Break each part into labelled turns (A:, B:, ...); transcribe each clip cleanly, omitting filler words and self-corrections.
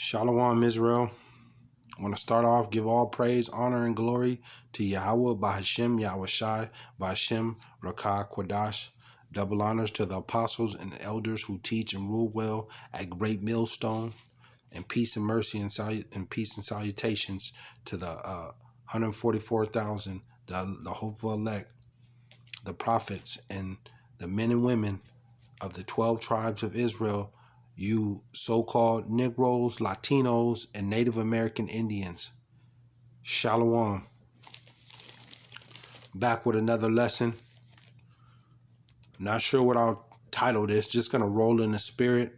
A: Shalom, Israel. I want to start off, give all praise, honor, and glory to Yahawah, BAHASHAM, YAHAWAHSHI, BAHASHAM, Rakah, Quadash. Double honors to the apostles and elders who teach and rule well at Great Millstone. And peace and mercy and peace and salutations to the 144,000, the hopeful elect, the prophets, and the men and women of the 12 tribes of Israel, you so-called Negroes, Latinos, and Native American Indians. Shalom. Back with another lesson. Not sure what I'll title this. Just going to roll in the spirit.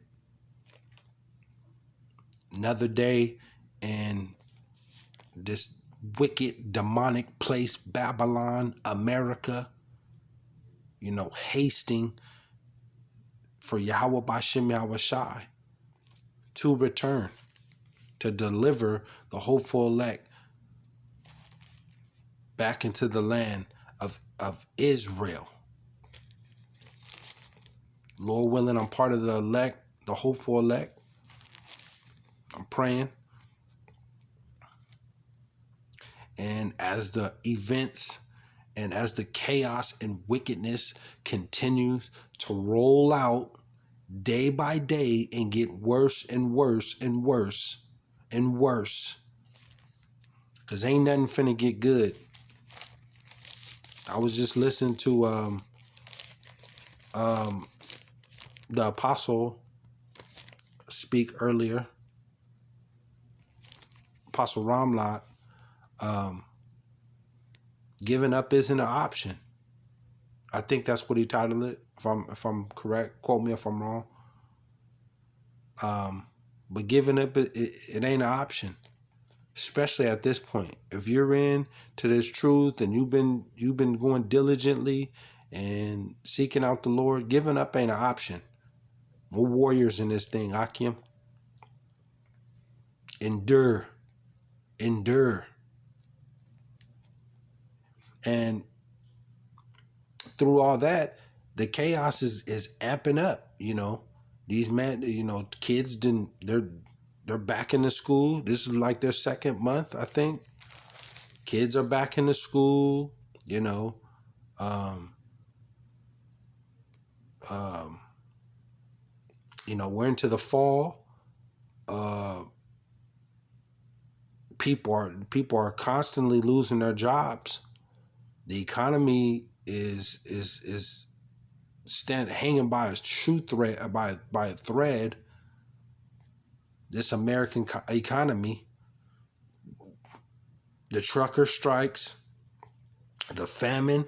A: Another day in this wicked, demonic place, Babylon, America. Hasting for Yahawah, BAHASHAM, YAHAWAHSHI to return, to deliver the hopeful elect back into the land of Israel. Lord willing, I'm part of the elect, the hopeful elect. I'm praying. And as the events and as the chaos and wickedness continues to roll out day by day and get worse and worse and worse and worse, because ain't nothing finna get good. I was just listening to the apostle speak earlier, Apostle Ramlat. Giving up isn't an option. I think that's what he titled it. If I'm correct, quote me if I'm wrong. But giving up it ain't an option, especially at this point. If you're in to this truth and you've been going diligently and seeking out the Lord, giving up ain't an option. We're warriors in this thing, Akim. Endure. And through all that, the chaos is amping up. These kids they're back into school. This is like their second month, I think. Kids are back into school. We're into the fall. People are constantly losing their jobs. The economy is hanging by a thread, by a thread. This American economy, the trucker strikes, the famine.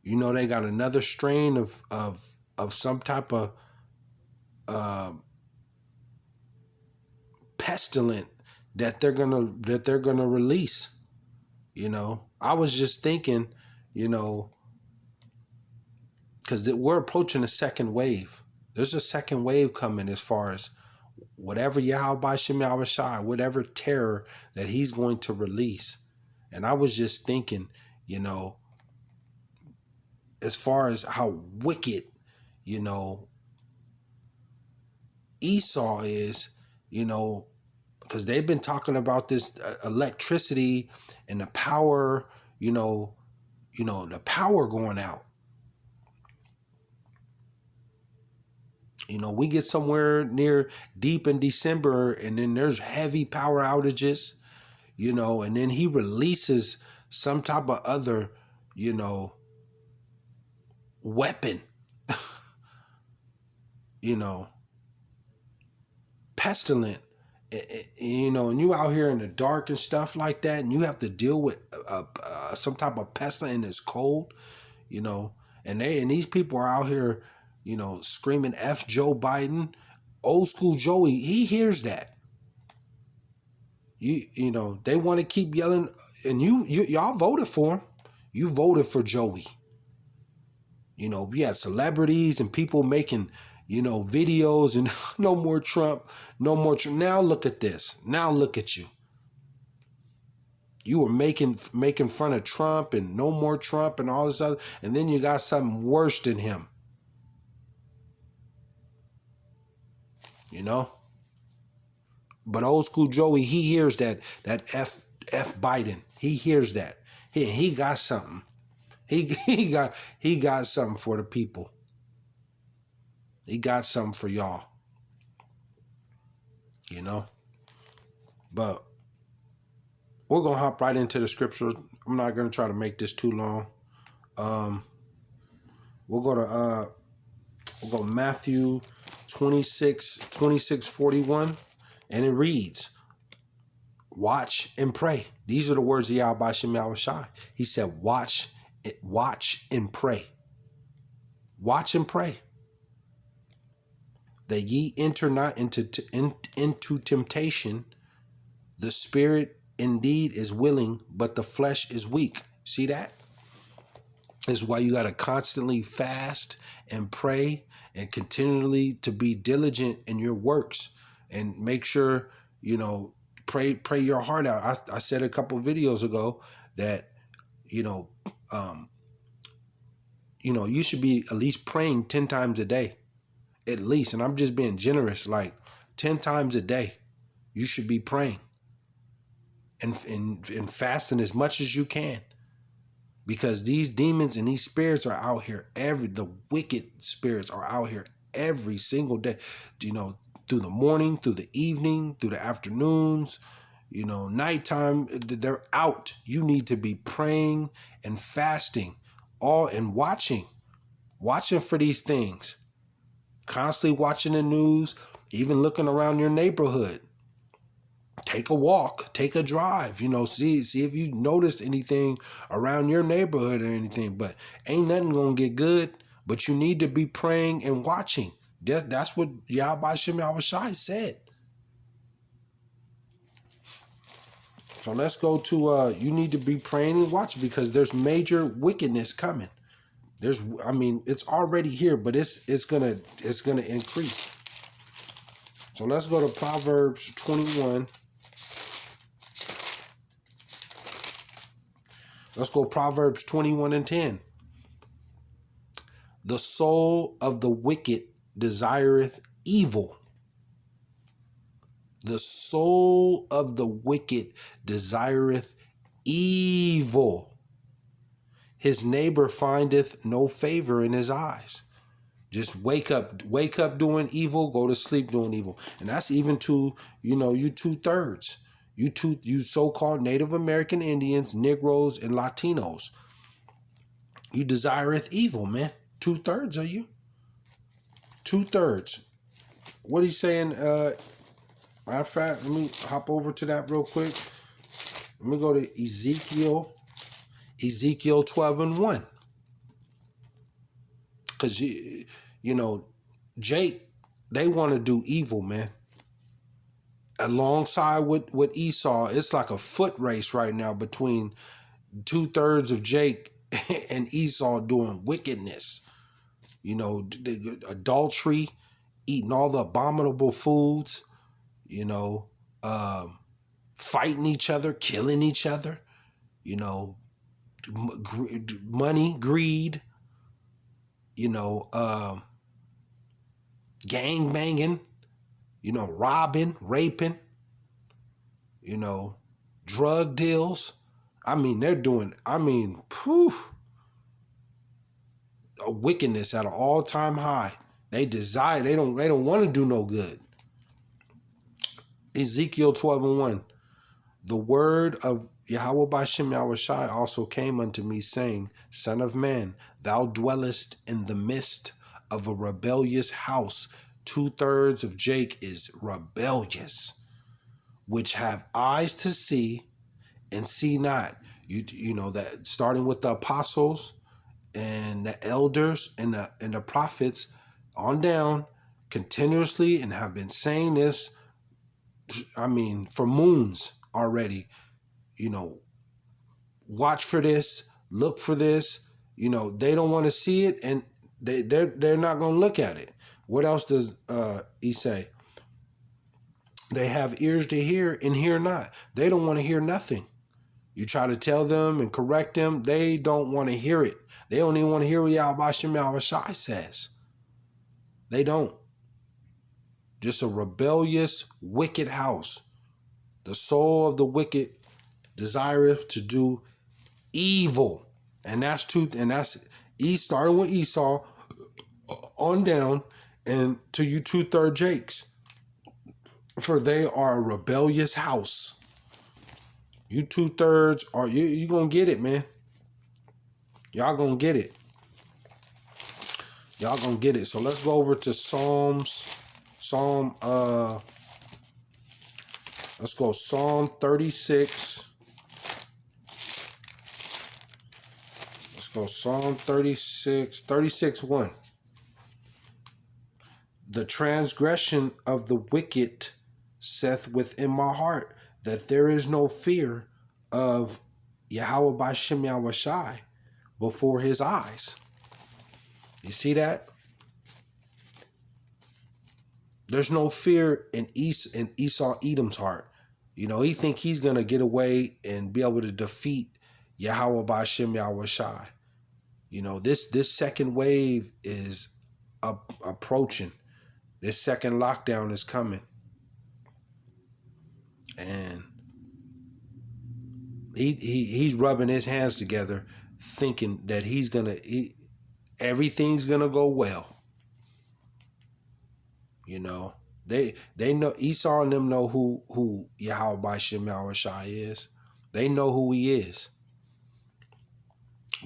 A: They got another strain of some type of pestilent that they're gonna release. I was just thinking, because we're approaching a second wave. There's a second wave coming as far as whatever Yahawah, BAHASHAM, YAHAWAHSHI, whatever terror that he's going to release. And I was just thinking, as far as how wicked, Esau is, because they've been talking about this electricity and the power, the power going out. We get somewhere near deep in December and then there's heavy power outages, and then he releases some type of other, weapon, pestilent, and you out here in the dark and stuff like that, and you have to deal with some type of pestilence and it's cold, and these people are out here, screaming F Joe Biden. Old school Joey, he hears that. They want to keep yelling, and y'all voted for him. You voted for Joey. We had celebrities and people making, videos and no more Trump, no more Trump. Now look at this. Now look at you. You were making fun of Trump and no more Trump and all this other, and then you got something worse than him. But old school Joey, he hears that F Biden. He hears that. He got something. He got something for the people. He got something for y'all. You know? But we're gonna hop right into the scripture. I'm not gonna try to make this too long. We'll go to Matthew 26:41, and it reads, watch and pray. These are the words of YAHAWAHSHI. He said, watch and pray. Watch and pray, that ye enter not into temptation. The spirit indeed is willing, but the flesh is weak. See that? This is why you got to constantly fast and pray and continually to be diligent in your works, and make sure, pray your heart out. I said a couple videos ago that, you should be at least praying 10 times a day, at least. And I'm just being generous, like 10 times a day. You should be praying and fasting as much as you can, because these demons and these spirits are out here. The wicked spirits are out here every single day, through the morning, through the evening, through the afternoons, nighttime. They're out. You need to be praying and fasting, and watching for these things, constantly watching the news, even looking around your neighborhood. Take a walk, take a drive, see if you noticed anything around your neighborhood or anything. But ain't nothing gonna get good. But you need to be praying and watching. That's what YAHAWAHSHI said. So let's go to you need to be praying and watching, because there's major wickedness coming. It's already here, but it's gonna increase. So let's go to Proverbs 21. Let's go Proverbs 21:10. The soul of the wicked desireth evil. The soul of the wicked desireth evil. His neighbor findeth no favor in his eyes. Just wake up doing evil, go to sleep doing evil. And that's even to, you 2/3. You so-called Native American Indians, Negroes, and Latinos. You desireth evil, man. 2/3 of you. 2/3. What are you saying? Matter of fact, let me hop over to that real quick. Let me go to Ezekiel 12:1. Because, Jake, they want to do evil, man. Alongside with Esau, it's like a foot race right now between 2/3 of Jake and Esau doing wickedness. Adultery, eating all the abominable foods, fighting each other, killing each other, money, greed, gang banging, robbing, raping, drug deals. They're doing, a wickedness at an all-time high. They don't want to do no good. Ezekiel 12:1. The word of YAHAWAHSHI also came unto me, saying, Son of man, thou dwellest in the midst of a rebellious house. 2/3 of Jake is rebellious, which have eyes to see and see not. That starting with the apostles and the elders and the prophets on down continuously, and have been saying this, for moons already. Watch for this, look for this. They don't want to see it, and they're not going to look at it. What else does he say? They have ears to hear and hear not. They don't want to hear nothing. You try to tell them and correct them, they don't want to hear it. They don't even want to hear what YAHAWAHSHI says. They don't. Just a rebellious, wicked house. The soul of the wicked desireth to do evil. And that's starting with Esau on down and to you 2/3 Jakes. For they are a rebellious house. You 2/3 are you gonna get it, man. Y'all gonna get it. Y'all gonna get it. So let's go over to let's go Psalm 36. Let's go Psalm 36:1. The transgression of the wicked saith within my heart that there is no fear of YAHAWAHSHI before his eyes. You see that? There's no fear in Esau Edom's heart. You know, he think he's going to get away and be able to defeat YAHAWAHSHI. You know, this second wave is approaching. This second lockdown is coming. And he's rubbing his hands together thinking that everything's going to go well. You know, they know, Esau and them know who YAHAWAHSHI is. They know who he is.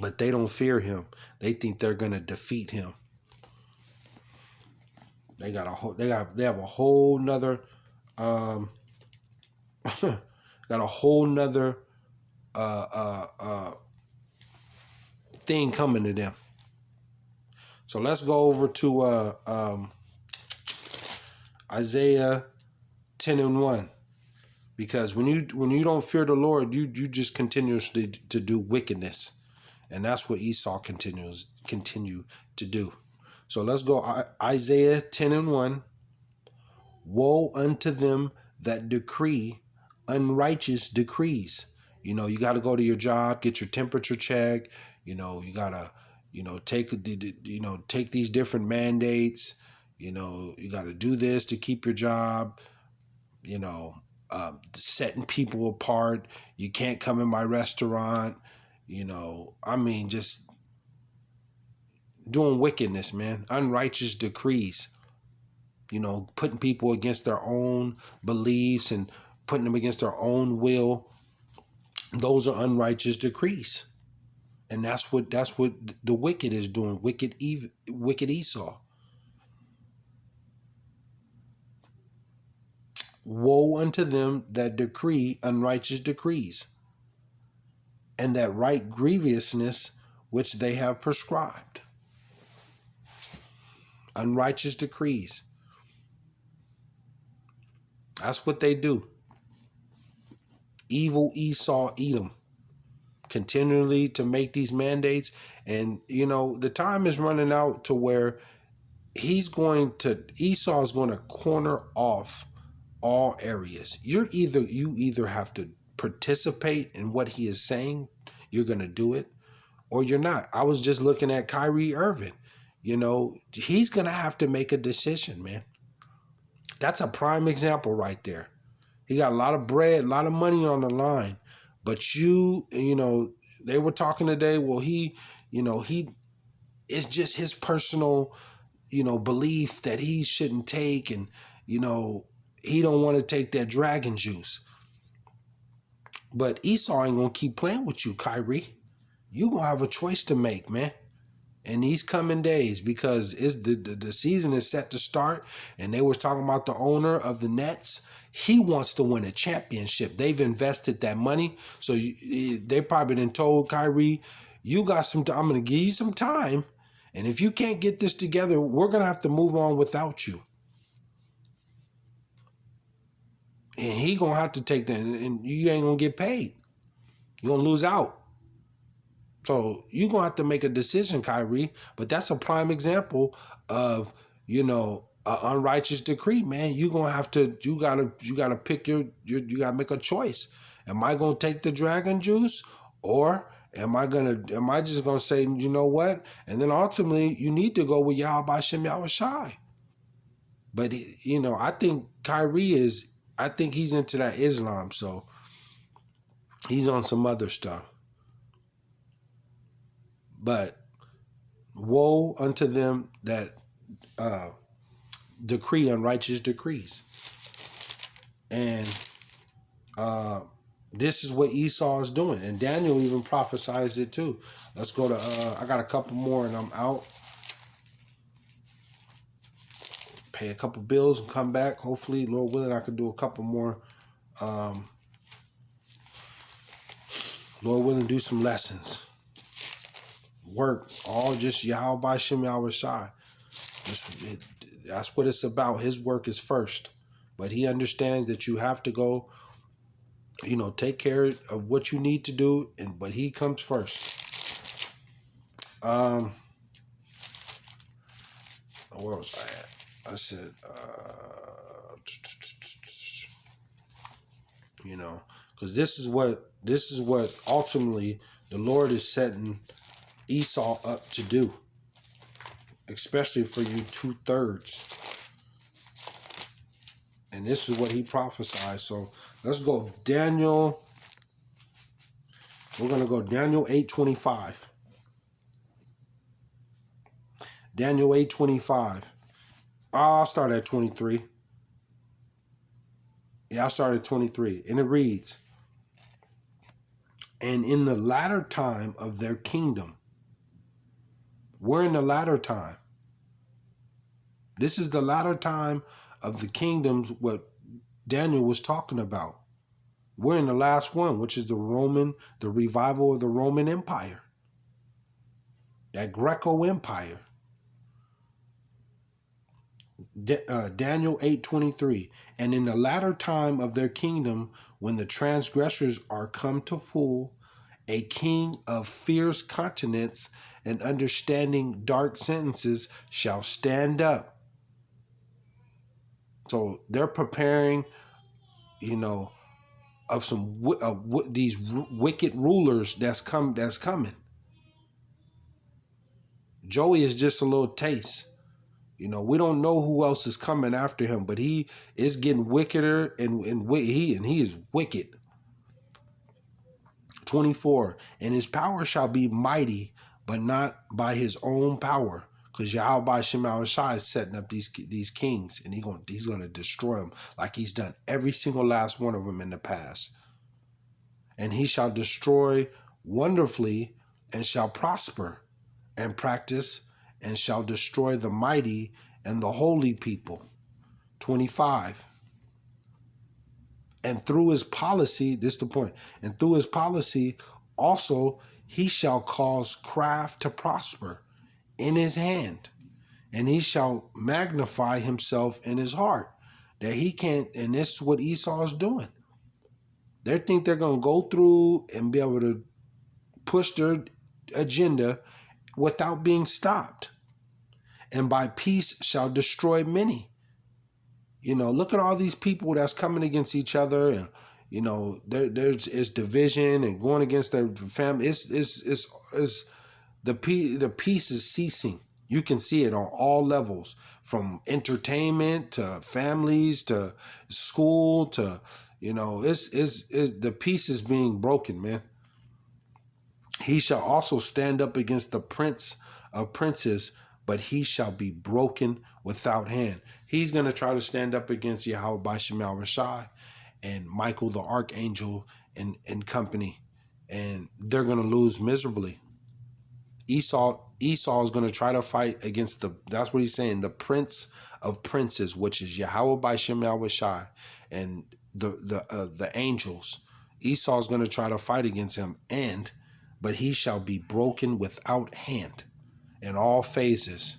A: But they don't fear him. They think they're going to defeat him. They have a whole nother got a whole nother thing coming to them. So let's go over to Isaiah 10:1. Because when you don't fear the Lord, you just continuously to do wickedness. And that's what Esau continue to do. So let's go Isaiah 10:1. Woe unto them that decree unrighteous decrees. You know, you got to go to your job, get your temperature checked. You know, you got to, take these different mandates. You know, you got to do this to keep your job. You know, setting people apart. You can't come in my restaurant. You know, I mean, just doing wickedness, man. Unrighteous decrees. You know, putting people against their own beliefs and putting them against their own will. Those are unrighteous decrees. And that's what the wicked is doing. Wicked Esau. Woe unto them that decree unrighteous decrees, and that write grievousness which they have prescribed. Unrighteous decrees. That's what they do. Evil Esau Edom. Continually to make these mandates. And, the time is running out to where Esau is going to corner off all areas. You either have to participate in what he is saying, you're going to do it, or you're not. I was just looking at Kyrie Irving. He's going to have to make a decision, man. That's a prime example right there. He got a lot of bread, a lot of money on the line. But they were talking today, well, he it's just his personal, belief that he shouldn't take, and, he don't want to take that dragon juice. But Esau ain't going to keep playing with you, Kyrie. You're going to have a choice to make, man, in these coming days, because the season is set to start. And they were talking about the owner of the Nets. He wants to win a championship. They've invested that money. So they probably done told Kyrie, you got some time. I'm going to give you some time. And if you can't get this together, we're going to have to move on without you. And he going to have to take that, and you ain't going to get paid. You're going to lose out. So you're going to have to make a decision, Kyrie. But that's a prime example of, an unrighteous decree, man. You're going to have to, you got to pick you got to make a choice. Am I going to take the dragon juice, or am I just going to say, you know what? And then ultimately you need to go with YAHAWAHSHI. But, you know, I think I think he's into that Islam. So he's on some other stuff. But woe unto them that decree unrighteous decrees. And this is what Esau is doing. And Daniel even prophesies it too. Let's go to, I got a couple more and I'm out. Pay a couple bills and come back. Hopefully, Lord willing, I can do a couple more. Lord willing, do some lessons. Work. All just YAHAWAHSHI, YAHAWAHSHI. That's what it's about. His work is first. But he understands that you have to go, you know, take care of what you need to do, but he comes first. Where was I at? I said, you know, because this is what ultimately the Lord is setting Esau up to do, especially for you 2/3. And this is what he prophesied. So let's go Daniel. We're going to go Daniel 8:25. Daniel 8:25. I'll start at 23. Yeah, I started at 23. And it reads, and in the latter time of their kingdom. We're in the latter time. This is the latter time of the kingdoms, what Daniel was talking about. We're in the last one, which is the revival of the Roman Empire. That Greco Empire. Daniel 8:23. And in the latter time of their kingdom, when the transgressors are come to full, a king of fierce countenance and understanding dark sentences shall stand up. So they're preparing, you know, of some these wicked rulers that's coming. Joey is just a little taste. You know, we don't know who else is coming after him, but he is getting wickeder and he is wicked. 24. And his power shall be mighty, but not by his own power. Because YAHAWAHSHI, YAHAWAHSHI is setting up these kings, and he's gonna destroy them like he's done every single last one of them in the past. And he shall destroy wonderfully, and shall prosper, and practice, and shall destroy the mighty and the holy people. 25. And through his policy, this is the point, and through his policy also he shall cause craft to prosper in his hand, and he shall magnify himself in his heart, that he can't, and this is what Esau is doing. They think they're going to go through and be able to push their agenda without being stopped. And by peace shall destroy many. You know, look at all these people that's coming against each other, and you know, there's division and going against their family. It's the peace is ceasing. You can see it on all levels, from entertainment to families to school to, you know, it's the peace is being broken, man. He shall also stand up against the prince of princes, but he shall be broken without hand. He's going to try to stand up against YAHAWAHSHI, YAHAWAHSHI and Michael the archangel and company, and they're going to lose miserably. Esau is going to try to fight against that's what he's saying, the prince of princes, which is YAHAWAHSHI, YAHAWAHSHI, and the angels. Esau is going to try to fight against him, but he shall be broken without hand in all phases.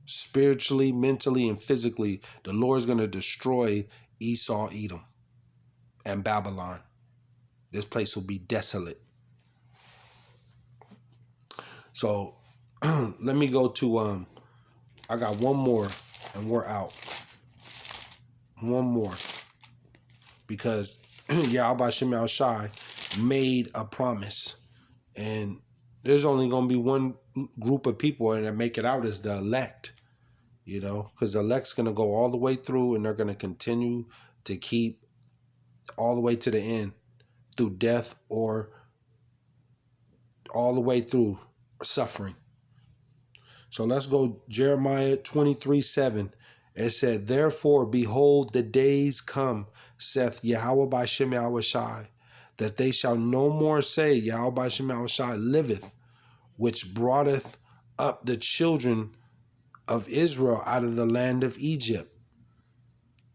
A: Spiritually, mentally, and physically, the Lord is going to destroy Esau, Edom, and Babylon. This place will be desolate. So let me go to, I got one more and we're out. One more. Because YAHAWAHSHI, YAHAWAHSHI made a promise. And there's only going to be one group of people that make it out as the elect. you know, because the elect's going to go all the way through, and they're going to continue to keep all the way to the end through death or all the way through suffering. So let's go Jeremiah 23:7. It said, therefore, behold, the days come, saith YAHAWAHSHI, that they shall no more say, YAHAWAHSHI liveth, which broughteth up the children of Israel out of the land of Egypt.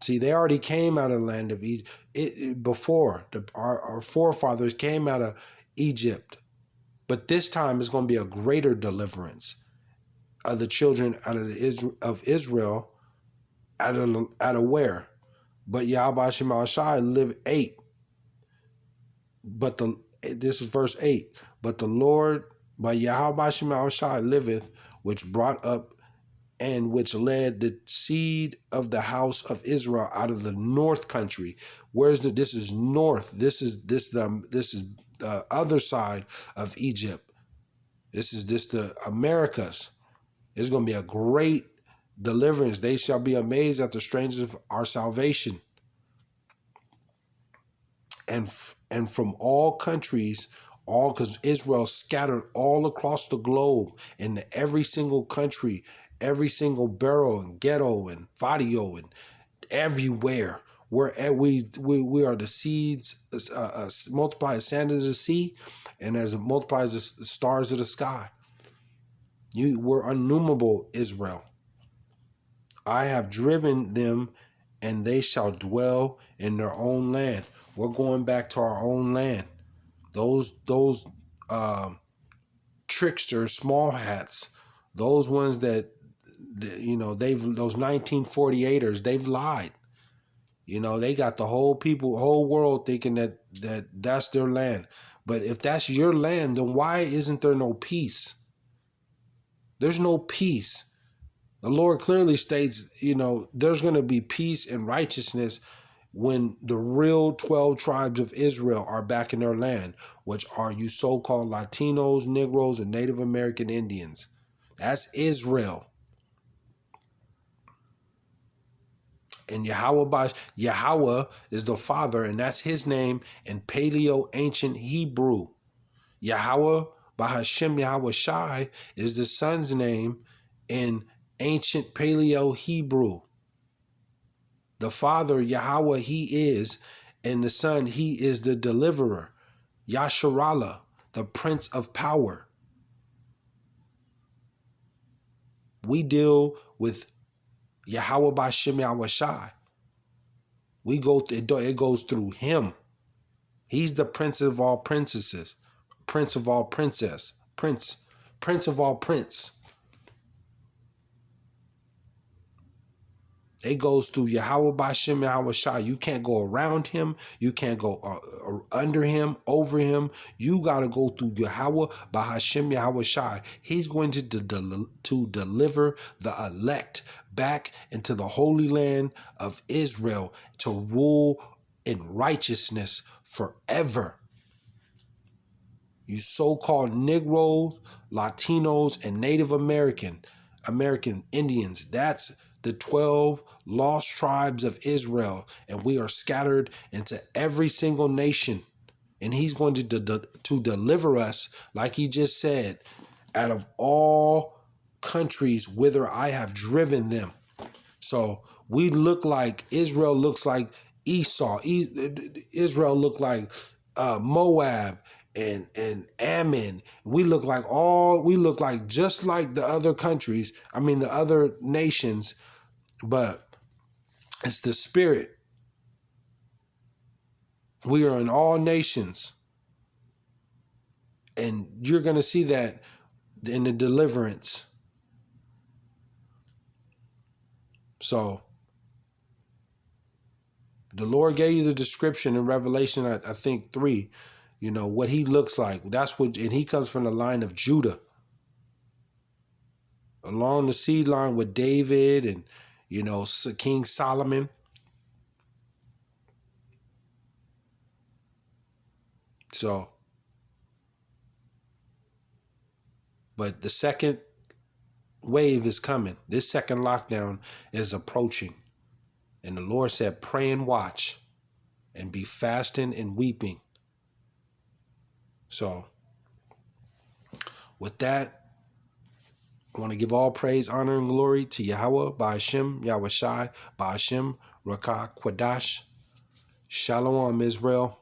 A: See, they already came out of the land of Egypt before. Our forefathers came out of Egypt. But this time it's going to be a greater deliverance of the children out of Israel out of where? But YAHAWAHSHI live 8. But this is verse 8. But the Lord, by YAHAWAHSHI liveth, which brought up and which led the seed of the house of Israel out of the north country. This is north. This is the other side of Egypt. This is the Americas. It's going to be a great deliverance. They shall be amazed at the strangers of our salvation. And from all countries, because Israel scattered all across the globe, in every single country, every single borough and ghetto and barrio and everywhere, where we are the seeds multiply as sand of the sea, and as it multiplies the stars of the sky. You were innumerable, Israel. I have driven them, and they shall dwell in their own land. We're going back to our own land. Those tricksters, small hats, those ones that, you know, those 1948ers, they've lied. You know, they got the whole world thinking that's their land. But if that's your land, then why isn't there no peace? There's no peace. The Lord clearly states, you know, there's going to be peace and righteousness when the real 12 tribes of Israel are back in their land, which are you so-called Latinos, Negroes, and Native American Indians. That's Israel. And Yahweh is the Father, and that's his name in Paleo Ancient Hebrew. Yahweh, BAHASHAM, YAHAWAHSHI is the Son's name in Ancient Paleo Hebrew. The Father, Yahweh, he is, and the Son, he is the deliverer. Yasharallah, the Prince of Power. We deal with Yahweh BAHASHAM YAHAWAHSHI. It goes through him. He's the Prince of all princesses, Prince of all princess, Prince of all prince. It goes through Yahweh BAHASHAM YAHAWAHSHI. You can't go around him. You can't go under him, over him. You got to go through Yahweh BAHASHAM YAHAWAHSHI. He's going to deliver the elect back into the Holy Land of Israel to rule in righteousness forever. You so-called Negroes, Latinos, and Native American Indians, that's the 12 lost tribes of Israel, and we are scattered into every single nation. And he's going to deliver us, like he just said, out of all countries whither I have driven them. So we look like, Israel looks like Esau. Israel looked like Moab and Ammon. We look like just like the other countries, the other nations, but it's the spirit. We are in all nations. And you're going to see that in the deliverance. So the Lord gave you the description in Revelation, I think 3, what he looks like. And he comes from the line of Judah. Along the seed line with David and, King Solomon. So, but the second wave is coming. This second lockdown is approaching. And the Lord said, pray and watch and be fasting and weeping. So with that, I want to give all praise, honor, and glory to Yahawah, BAHASHAM, YAHAWAHSHI, BAHASHAM, Rakah, Quadash. Shalom, Israel.